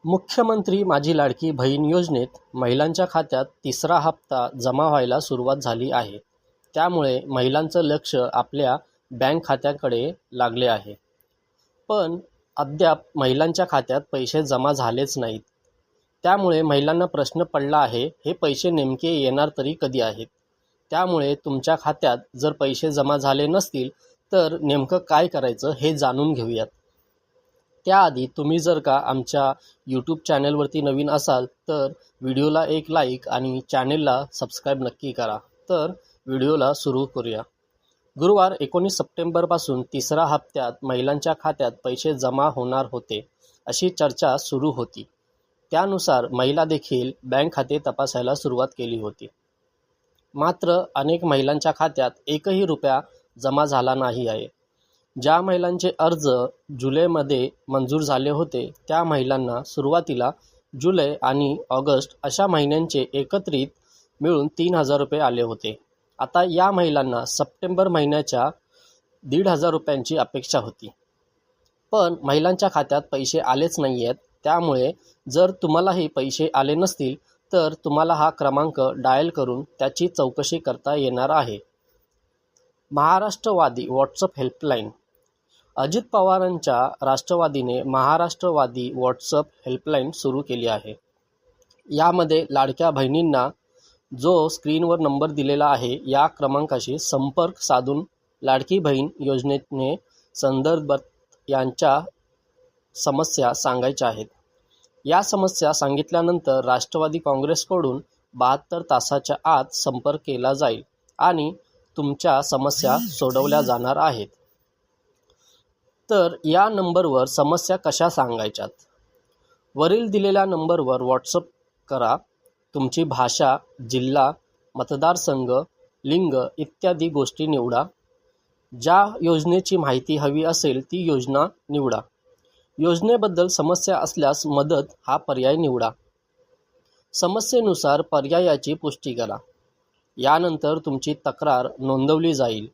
मुख्यमंत्री माझी लाडकी बहीण योजनेत महिलांच्या खात्यात तिसरा हप्ता जमा व्हायला सुरुवात झाली आहे. त्यामुळे महिलांचं लक्ष आपल्या बँक खात्याकडे लागले आहे. पण अद्याप महिलांच्या खात्यात पैसे जमा झालेच नाहीत. त्यामुळे महिलांना प्रश्न पडला आहे, हे पैसे नेमके येणार तरी कधी आहेत? त्यामुळे तुमच्या खात्यात जर पैसे जमा झाले नसतील तर नेमकं काय करायचं हे जाणून घेऊयात. त्याआधी तुम्ही जर का आमच्या यूट्यूब चॅनलवरती नवीन असाल तर व्हिडिओला एक लाईक आणि चॅनेलला सबस्क्राईब नक्की करा. तर व्हिडिओला सुरू करूया. गुरुवार 19 सप्टेंबरपासून तिसरा हप्त्यात महिलांच्या खात्यात पैसे जमा होणार होते अशी चर्चा सुरू होती. त्यानुसार महिला देखील बँक खाते तपासायला सुरुवात केली होती. मात्र अनेक महिलांच्या खात्यात एकही रुपया जमा झाला नाही आहे. ज्या महिलांचे अर्ज जुलैमध्ये मंजूर झाले होते त्या महिलांना सुरुवातीला जुलै आणि ऑगस्ट अशा महिन्यांचे एकत्रित मिळून 3,000 रुपये आले होते. आता या महिलांना सप्टेंबर महिन्याच्या 1,500 रुपयांची अपेक्षा होती. पण महिलांच्या खात्यात पैसे आलेच नाही आहेत. त्यामुळे जर तुम्हालाही पैसे आले नसतील तर तुम्हाला हा क्रमांक डायल करून त्याची चौकशी करता येणार आहे. Maharashtrawadi WhatsApp helpline. अजित पवारांच्या राष्ट्रवादीने महाराष्ट्रवादी व्हॉट्सअप हेल्पलाईन सुरू केली आहे. यामध्ये लाडक्या बहिणींना जो स्क्रीनवर नंबर दिलेला आहे या क्रमांकाशी संपर्क साधून लाडकी बहीण योजनेने संदर्भात यांच्या समस्या सांगायच्या आहेत. या समस्या सांगितल्यानंतर राष्ट्रवादी काँग्रेसकडून 72 तासाच्या आत संपर्क केला जाईल आणि तुमच्या समस्या सोडवल्या जाणार आहेत. तर या नंबरवर समस्या कशा सांगायच्यात? वरील दिलेल्या नंबरवर व्हॉट्सअप करा. तुमची भाषा, जिल्हा, मतदारसंघ, लिंग इत्यादी गोष्टी निवडा. ज्या योजनेची माहिती हवी असेल ती योजना निवडा. योजनेबद्दल समस्या असल्यास मदत हा पर्याय निवडा. समस्येनुसार पर्यायाची पुष्टी करा. यानंतर तुमची तक्रार नोंदवली जाईल